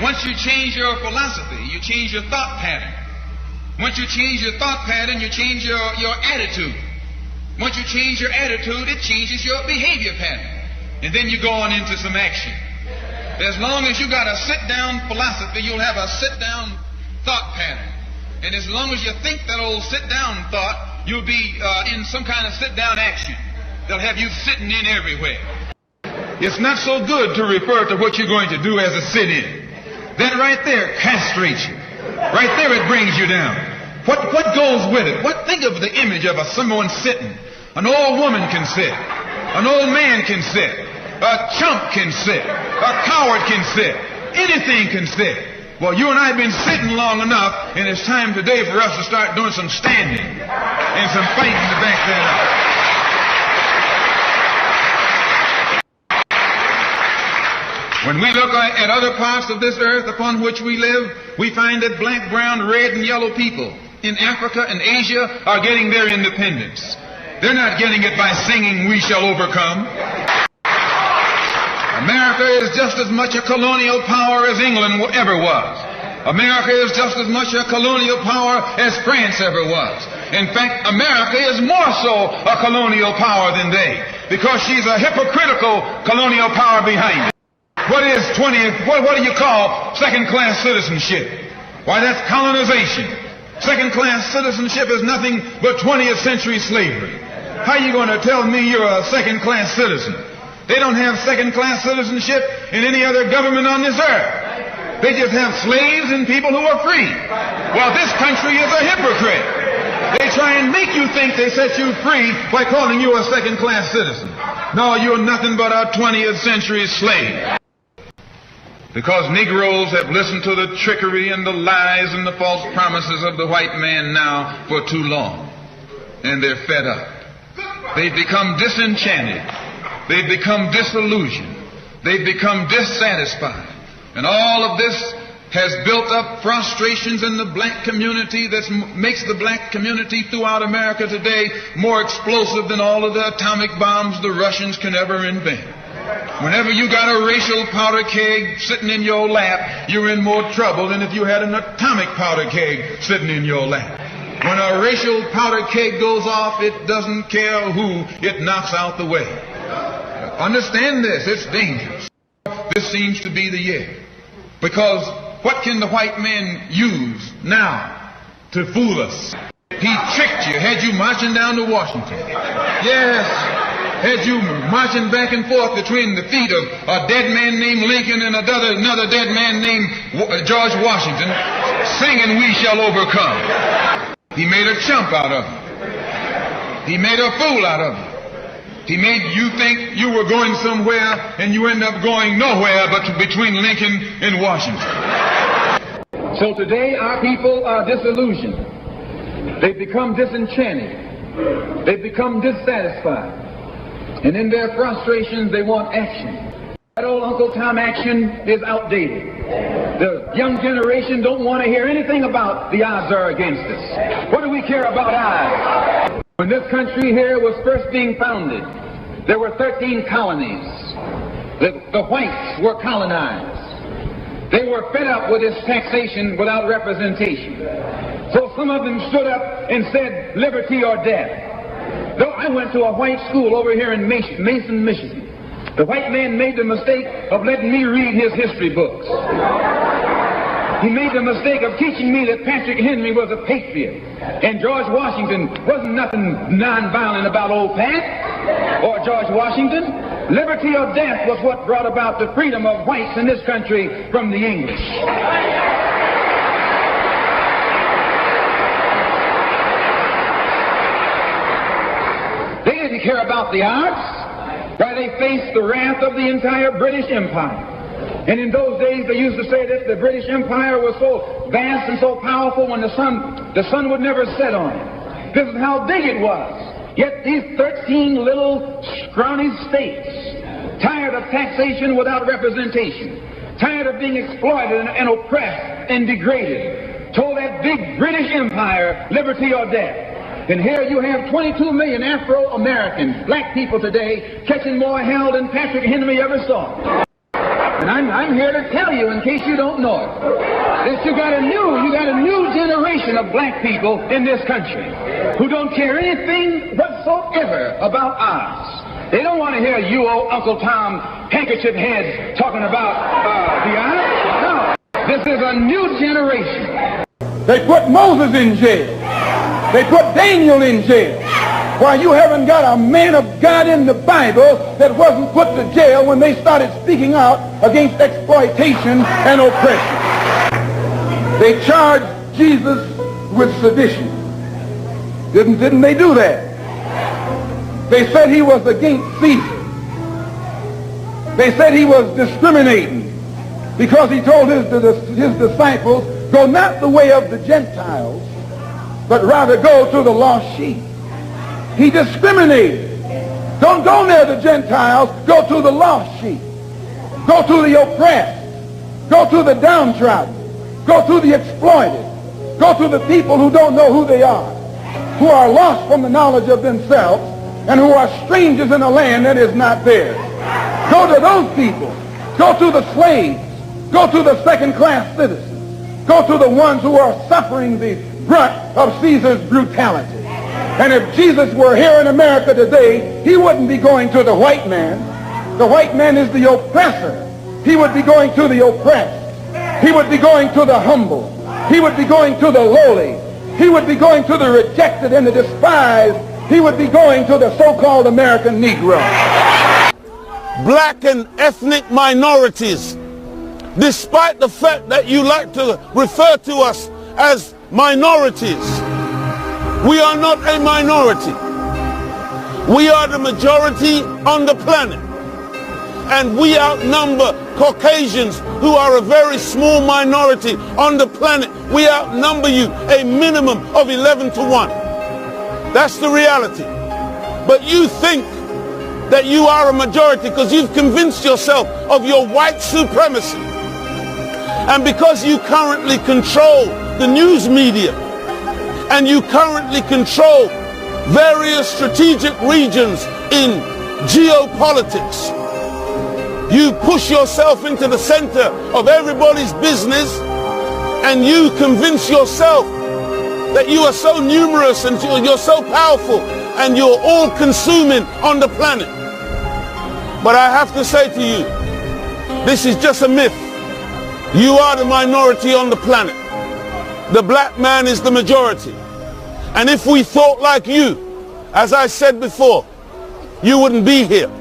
Once you change your philosophy, you change your thought pattern. Once you change your thought pattern, you change your attitude. Once you change your attitude, it changes your behavior pattern. And then you go on into some action. As long as you got a sit-down philosophy, you'll have a sit-down thought pattern. And as long as you think that old sit-down thought, you'll be in some kind of sit-down action. They'll have you sitting in everywhere. It's not so good to refer to what you're going to do as a sit-in. That right there castrates you. Right there it brings you down. What goes with it? Think of the image of someone sitting. An old woman can sit. An old man can sit. A chump can sit. A coward can sit. Anything can sit. Well, you and I have been sitting long enough, and it's time today for us to start doing some standing and some fighting to back that up. When we look at other parts of this earth upon which we live, we find that black, brown, red, and yellow people in Africa and Asia are getting their independence. They're not getting it by singing, "We shall overcome." America is just as much a colonial power as England ever was. America is just as much a colonial power as France ever was. In fact, America is more so a colonial power than they, because she's a hypocritical colonial power behind it. What do you call second-class citizenship? Why, that's colonization. Second-class citizenship is nothing but 20th century slavery. How are you going to tell me you're a second-class citizen? They don't have second-class citizenship in any other government on this earth. They just have slaves and people who are free. Well, this country is a hypocrite. They try and make you think they set you free by calling you a second-class citizen. No, you're nothing but a 20th century slave. Because Negroes have listened to the trickery and the lies and the false promises of the white man now for too long. And they're fed up. They've become disenchanted. They've become disillusioned. They've become dissatisfied. And all of this has built up frustrations in the black community that makes the black community throughout America today more explosive than all of the atomic bombs the Russians can ever invent. Whenever you got a racial powder keg sitting in your lap, you're in more trouble than if you had an atomic powder keg sitting in your lap. When a racial powder keg goes off, it doesn't care who it knocks out the way. Understand this, it's dangerous. This seems to be the year. Because what can the white man use now to fool us? He tricked you, had you marching down to Washington. Yes. Had you marching back and forth between the feet of a dead man named Lincoln and another dead man named George Washington, singing "We Shall Overcome." He made a chump out of you. He made a fool out of you. He made you think you were going somewhere, and you end up going nowhere but between Lincoln and Washington. So today our people are disillusioned. They've become disenchanted. They've become dissatisfied. And in their frustrations, they want action. That old Uncle Tom action is outdated. The young generation don't want to hear anything about the odds are against us. What do we care about odds? When this country here was first being founded, there were 13 colonies. The whites were colonized. They were fed up with this taxation without representation. So some of them stood up and said, "Liberty or death." Though I went to a white school over here in Mason, Michigan, the white man made the mistake of letting me read his history books. He made the mistake of teaching me that Patrick Henry was a patriot and George Washington wasn't nothing nonviolent about old Pat or George Washington. Liberty or death was what brought about the freedom of whites in this country from the English. They didn't care about the odds. Why, they faced the wrath of the entire British Empire. And in those days, they used to say that the British Empire was so vast and so powerful when the sun would never set on it. This is how big it was. Yet these 13 little scrawny states, tired of taxation without representation, tired of being exploited and oppressed and degraded, told that big British Empire, liberty or death. And here you have 22 million Afro-Americans, black people today, catching more hell than Patrick Henry ever saw. And I'm here to tell you, in case you don't know it, that you got a new generation of black people in this country who don't care anything whatsoever about ours. They don't want to hear you old Uncle Tom handkerchief heads talking about the honor. No. This is a new generation. They put Moses in jail. They put Daniel in jail. Why, you haven't got a man of God in the Bible that wasn't put to jail when they started speaking out against exploitation and oppression. They charged Jesus with sedition. Didn't they do that? They said he was against Caesar. They said he was discriminating because he told his disciples, go not the way of the Gentiles, but rather go to the lost sheep. He discriminated. Don't go near the Gentiles, go to the lost sheep. Go to the oppressed. Go to the downtrodden. Go to the exploited. Go to the people who don't know who they are, who are lost from the knowledge of themselves, and who are strangers in a land that is not theirs. Go to those people. Go to the slaves. Go to the second-class citizens. Go to the ones who are suffering the brunt of Caesar's brutality. And if Jesus were here in America today, he wouldn't be going to the white man. The white man is the oppressor. He would be going to the oppressed. He would be going to the humble. He would be going to the lowly. He would be going to the rejected and the despised. He would be going to the so-called American Negro. Black and ethnic minorities, despite the fact that you like to refer to us as minorities, we are not a minority. We are the majority on the planet. And we outnumber Caucasians, who are a very small minority on the planet. We outnumber you a minimum of 11 to 1. That's the reality. But you think that you are a majority because you've convinced yourself of your white supremacy. And because you currently control the news media, and you currently control various strategic regions in geopolitics, you push yourself into the center of everybody's business, and you convince yourself that you are so numerous and you're so powerful and you're all consuming on the planet. But I have to say to you, this is just a myth. You are the minority on the planet. The black man is the majority. And if we thought like you, as I said before, you wouldn't be here.